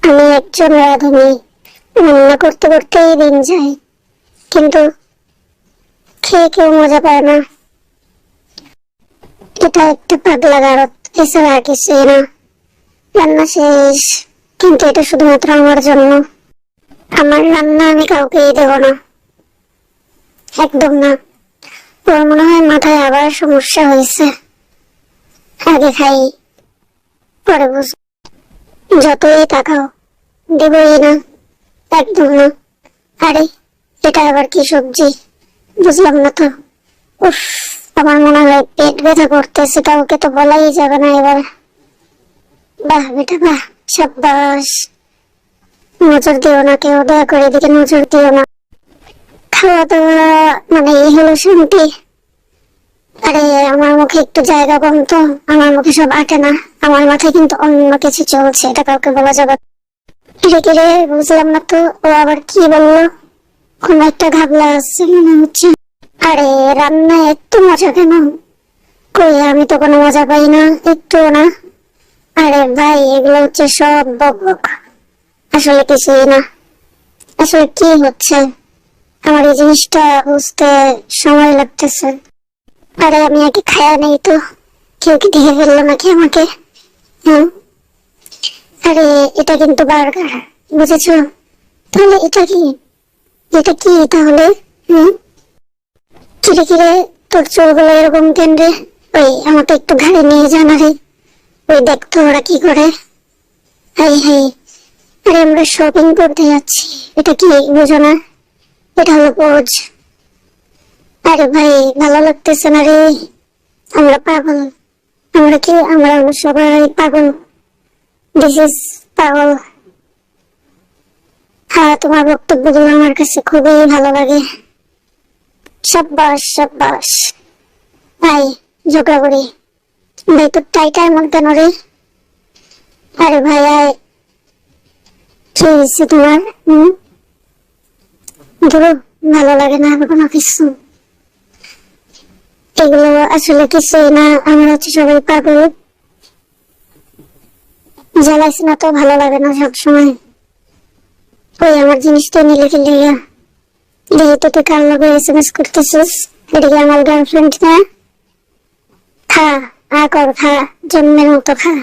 আমি একজন রাঁধুনি, রান্না করতে করতেই দিন যায়, কিন্তু খেয়ে কেউ মজা পায় না। এটা একটা পাগলা গারদ, এছাড়া আর কিছুই না। রান্না শেষ, কিন্তু এটা শুধুমাত্র আমার জন্য। আমার রান্না আমি কাউকেই দেব না, একদম না। ওর মনে হয় মাথায় আবার সমস্যা হয়েছে। আগে খাই, পরে বুঝ। যতই তাকাও, দেবই না, একদম না। আরে, এটা আবার কি সবজি? বুঝলাম না তো। উফ, আমার মনে হয় পেট ব্যথা করতেছে, কাউকে তো বলাই যাবে না এবার। বাহ বেটা বাহ, সাব্বাস। নজর দিও না কেউ, দয়া করে এদিকে নজর দিও না। খাওয়া দাওয়া মানে এই হলো শান্তি। আরে, আমার মুখে একটু জায়গা কম তো, আমার মুখে সব আটে না। আমার মাথায় কিন্তু অন্য কিছু চলছে, এটা কাউকে বলা যাবে না। কিরে কিরে, বুঝলাম না তো, ও আবার কি বললো? কোন একটা ঘাবলা আসছে মনে হচ্ছে। আরে, রান্নায় এত মজা কেন? কই, আমি তো কোনো মজা পাই না, একটু না। আরে ভাই, এগুলো হচ্ছে সব বক বক, আসলে কিছুই না। আসলে কি হচ্ছে আমার এই জিনিসটা বুঝতে সময় লাগতেছে। আরে, আমি আগে খায়া নেই তো, কেউ কি দেখে ফেললো নাকি আমাকে? হ্যাঁ। আরে, এটা কিন্তু বার্গার, বুঝেছো? তাহলে এটা কি? এটা কি তাহলে? হুম। কিরে কিরে, তোর চুলগুলো এরকম কেন রে? ওই, আমাকে একটু ঘাড়ে নিয়ে জানা রে। ওই দেখতো ওরা কি করে। High high. আরে, আমরা শপিং করতে যাচ্ছি, এটা কি বুঝো না? এটা হলো পোজ। আরে ভাই, ভালো লাগতেছে না রে। আমরা পাগল। আমরা সবাই পাগল। দিস ইজ পাগল। হ্যাঁ, তোমার বক্তব্যগুলো আমার কাছে খুবই ভালো লাগে। সাব্বাস সাব্বাস। ভাই, ঝগড়া করি। ভাই, তোর টাইটার মধ্যে নড়ে। আরে ভাই আয়, কি হয়েছে তোমার? ধরো, ভালো লাগে না কোনো কিছু। এগুলো আসলে কিছুই না, আমরা হচ্ছে সবাই পাগল। জ্বালাইছি না তো, ভালো লাগে না সবসময়। ওই, আমার জিনিসটা নিলে ফেলে গিয়া। দেখি তো তুই কার লগে এসএমএস করতেছিস। এটা কি আমার গার্লফ্রেন্ড না? খা, কর খা, জন্মের মতো খা।